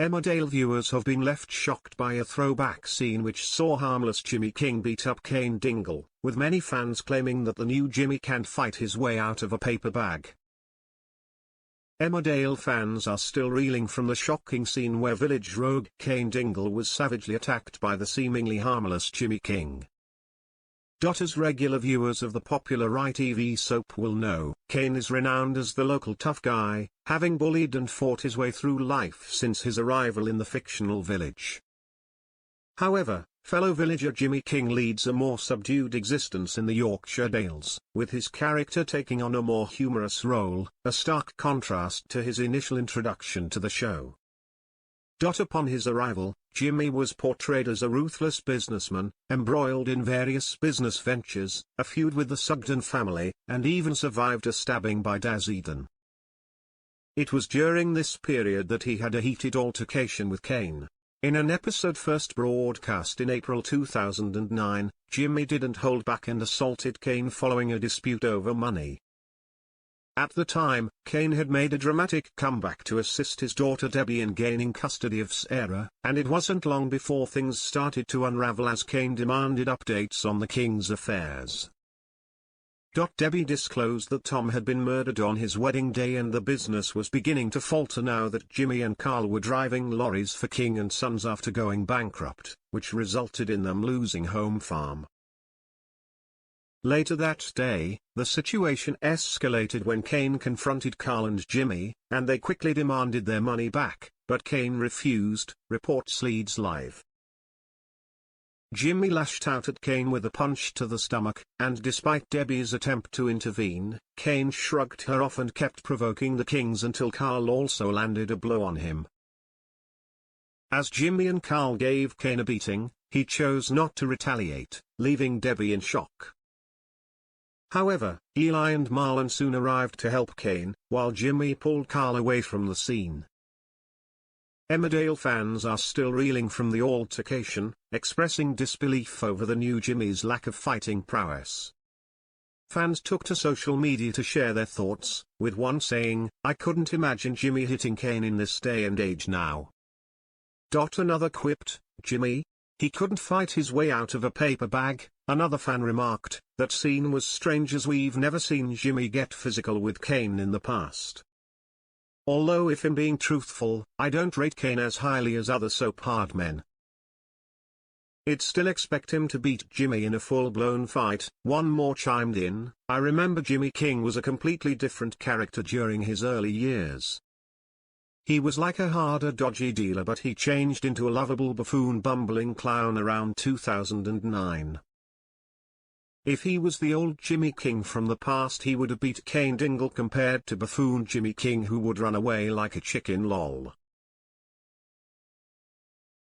Emmerdale viewers have been left shocked by a throwback scene which saw harmless Jimmy King beat up Cain Dingle, with many fans claiming that the new Jimmy can't fight his way out of a paper bag. Emmerdale fans are still reeling from the shocking scene where village rogue Cain Dingle was savagely attacked by the seemingly harmless Jimmy King. As regular viewers of the popular ITV soap will know, Cain is renowned as the local tough guy, having bullied and fought his way through life since his arrival in the fictional village. However, fellow villager Jimmy King leads a more subdued existence in the Yorkshire Dales, with his character taking on a more humorous role, a stark contrast to his initial introduction to the show. Upon his arrival, Jimmy was portrayed as a ruthless businessman, embroiled in various business ventures, a feud with the Sugden family, and even survived a stabbing by Daz Eden. It was during this period that he had a heated altercation with Cain. In an episode first broadcast in April 2009, Jimmy didn't hold back and assaulted Cain following a dispute over money. At the time, Cain had made a dramatic comeback to assist his daughter Debbie in gaining custody of Sarah, and it wasn't long before things started to unravel as Cain demanded updates on the King's affairs. Debbie disclosed that Tom had been murdered on his wedding day and the business was beginning to falter now that Jimmy and Carl were driving lorries for King and Sons after going bankrupt, which resulted in them losing home farm. Later that day, the situation escalated when Cain confronted Carl and Jimmy, and they quickly demanded their money back, but Cain refused, reports Leeds Live. Jimmy lashed out at Cain with a punch to the stomach, and despite Debbie's attempt to intervene, Cain shrugged her off and kept provoking the Kings until Carl also landed a blow on him. As Jimmy and Carl gave Cain a beating, he chose not to retaliate, leaving Debbie in shock. However, Eli and Marlon soon arrived to help Cain, while Jimmy pulled Carl away from the scene. Emmerdale fans are still reeling from the altercation, expressing disbelief over the new Jimmy's lack of fighting prowess. Fans took to social media to share their thoughts, with one saying, "I couldn't imagine Jimmy hitting Cain in this day and age now." Another quipped, "Jimmy? He couldn't fight his way out of a paper bag." Another fan remarked, "That scene was strange as we've never seen Jimmy get physical with Cain in the past." Although if I'm being truthful, I don't rate Cain as highly as other soap hard men. I'd still expect him to beat Jimmy in a full-blown fight. One more chimed in, "I remember Jimmy King was a completely different character during his early years. He was like a harder dodgy dealer but he changed into a lovable buffoon bumbling clown around 2009. If he was the old Jimmy King from the past he would have beat Cain Dingle compared to buffoon Jimmy King who would run away like a chicken lol."